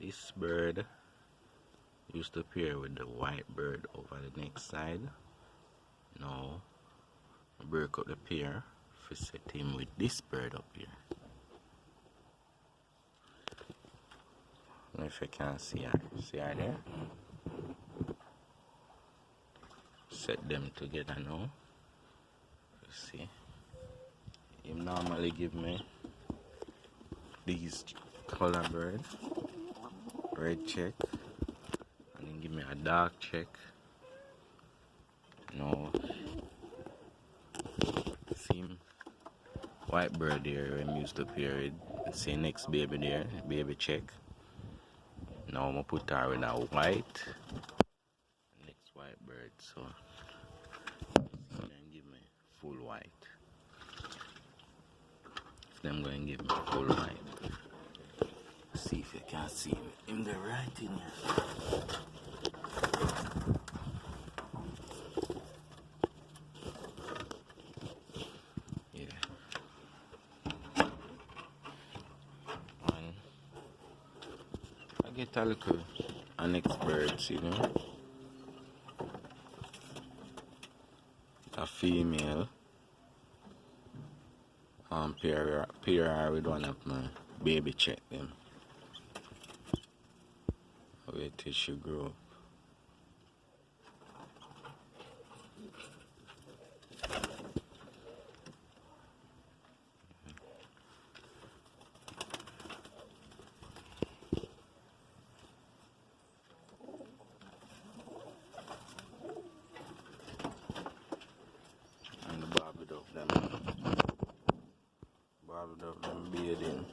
This bird used to pair with the white bird over the next side. Now I break up the pair to set him with this bird up here. I don't know if you can see her. See her there? Set them together now. You see. He normally give me these color bird, red check, and then give me a dark check. Now see him white bird there when used to pair it. See next baby there, baby check. Now I'm gonna put her with a white next white bird, so then give me full white. If them going to give me full white. See if you can see him in the right in here. I get a little next birds, you know. A female. Pair her with one of my baby check them. Wait till she grow up. And the barbed up them bedding.